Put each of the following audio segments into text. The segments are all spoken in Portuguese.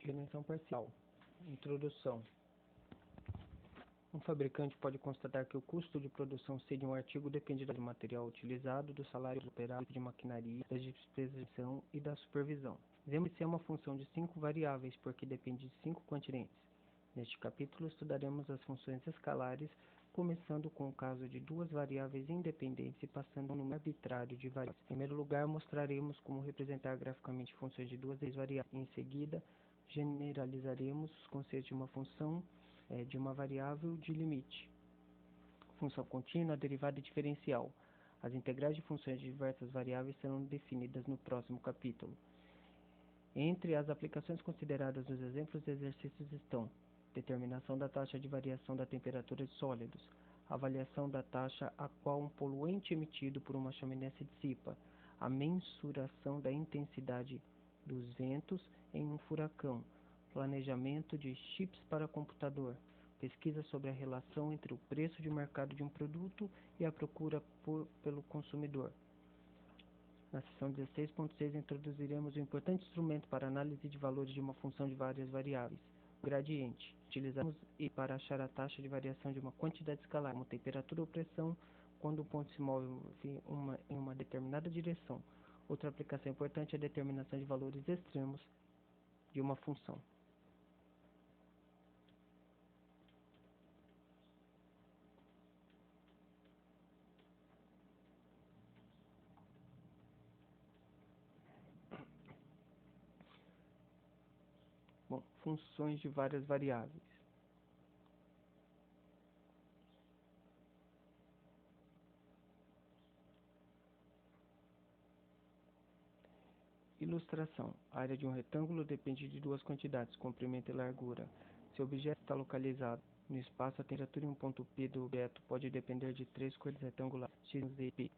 Redenção parcial. Introdução. Um fabricante pode constatar que o custo de produção C de um artigo depende do material utilizado, do salário do operário, de maquinaria, das despesas de produção e da supervisão. Dizemos que C é uma função de 5 variáveis porque depende de 5 quantientes. Neste capítulo estudaremos as funções escalares, começando com o caso de 2 variáveis independentes e passando a um número arbitrário de variáveis. Em primeiro lugar, mostraremos como representar graficamente funções de 2 variáveis. Em seguida, generalizaremos os conceitos de uma função de uma variável de limite, função contínua, derivada e diferencial. As integrais de funções de diversas variáveis serão definidas no próximo capítulo. Entre as aplicações consideradas nos exemplos de exercícios estão: determinação da taxa de variação da temperatura de sólidos, avaliação da taxa a qual um poluente emitido por uma chaminé se dissipa, a mensuração da intensidade dos ventos em um furacão, planejamento de chips para computador, pesquisa sobre a relação entre o preço de mercado de um produto e a procura pelo consumidor. Na seção 16.6 introduziremos um importante instrumento para análise de valores de uma função de várias variáveis, o gradiente. Utilizamos para achar a taxa de variação de uma quantidade escalar, como temperatura ou pressão, quando o ponto se move em uma determinada direção. Outra aplicação importante é a determinação de valores extremos de uma função. Bom, funções de várias variáveis. Ilustração. A área de um retângulo depende de 2 quantidades, comprimento e largura. Se o objeto está localizado no espaço, a temperatura em um ponto P do objeto pode depender de 3 cores retangulares, x, z e p.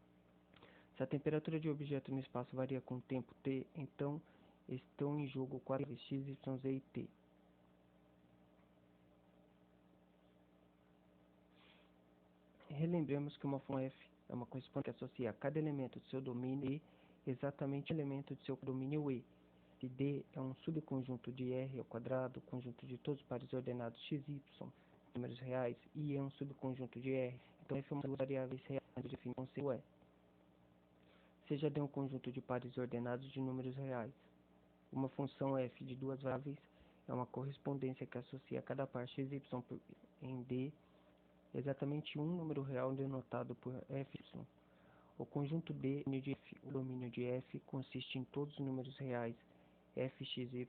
Se a temperatura de um objeto no espaço varia com o tempo t, então estão em jogo 4 x, y, z e t. Relembremos que uma função f é uma correspondência que associa cada elemento de seu domínio E exatamente ao elemento de seu domínio E. Se D é um subconjunto de R ao quadrado, conjunto de todos os pares ordenados x, y, números reais, e é um subconjunto de R, então f é uma das variáveis reais de definição seu é. Seja D um conjunto de pares ordenados de números reais. Uma função f de 2 variáveis é uma correspondência que associa cada par x, y em D exatamente um número real denotado por fy. O conjunto D de f, o domínio de f, consiste em todos os números reais fxy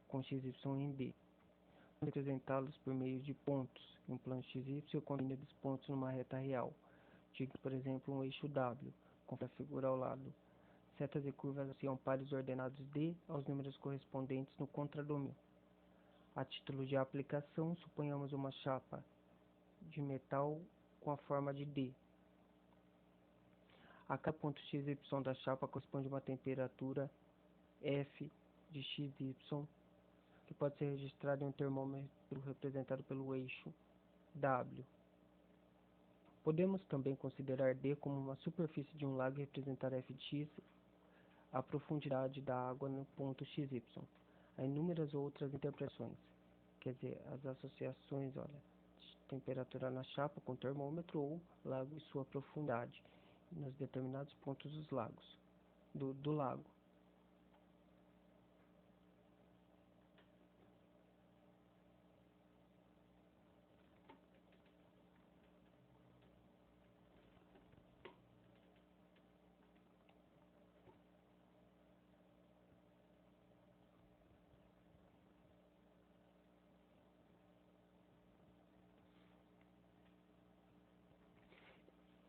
com xy em D. Vamos representá-los por meio de pontos em um plano xy com o domínio dos pontos numa reta real. Diga, por exemplo, um eixo W, conforme a figura ao lado. Setas e curvas associam pares ordenados D aos números correspondentes no contradomínio. A título de aplicação, suponhamos uma chapa de metal com a forma de D. A cada ponto x, y da chapa corresponde a uma temperatura F de x, y, que pode ser registrada em um termômetro representado pelo eixo W. Podemos também considerar D como uma superfície de um lago e representar f de x, a profundidade da água no ponto x, y. Há inúmeras outras interpretações, quer dizer, as associações, de temperatura na chapa com termômetro ou lago e sua profundidade nos determinados pontos dos lagos, do lago.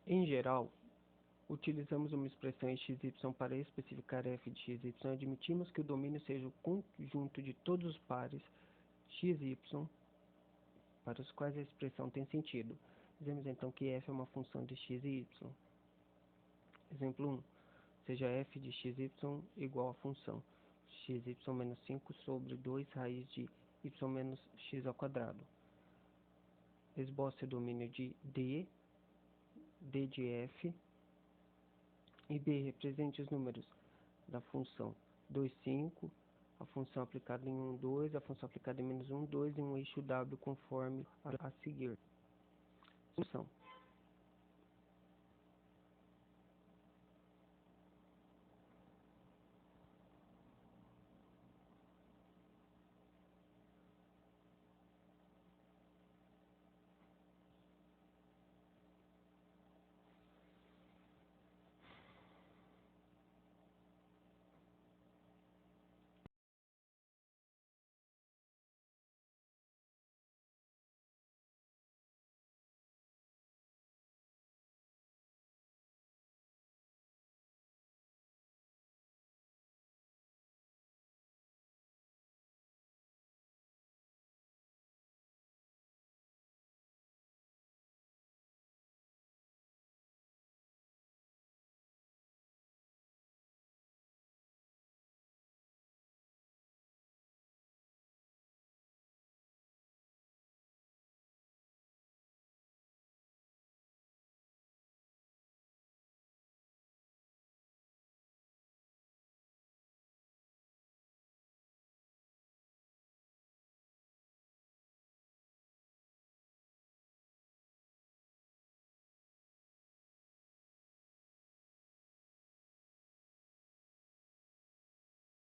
Em geral, utilizamos uma expressão em xy para especificar f de xy e admitimos que o domínio seja o conjunto de todos os pares xy para os quais a expressão tem sentido. Dizemos então que f é uma função de x e y. Exemplo 1. Seja f de xy igual à função xy menos 5 sobre 2 raiz de y menos x ao quadrado. Esboce o domínio de D de f e B represente os números da função 2, 5, a função aplicada em 1, 2, a função aplicada em -1, 2 e um eixo W conforme a seguir. Solução.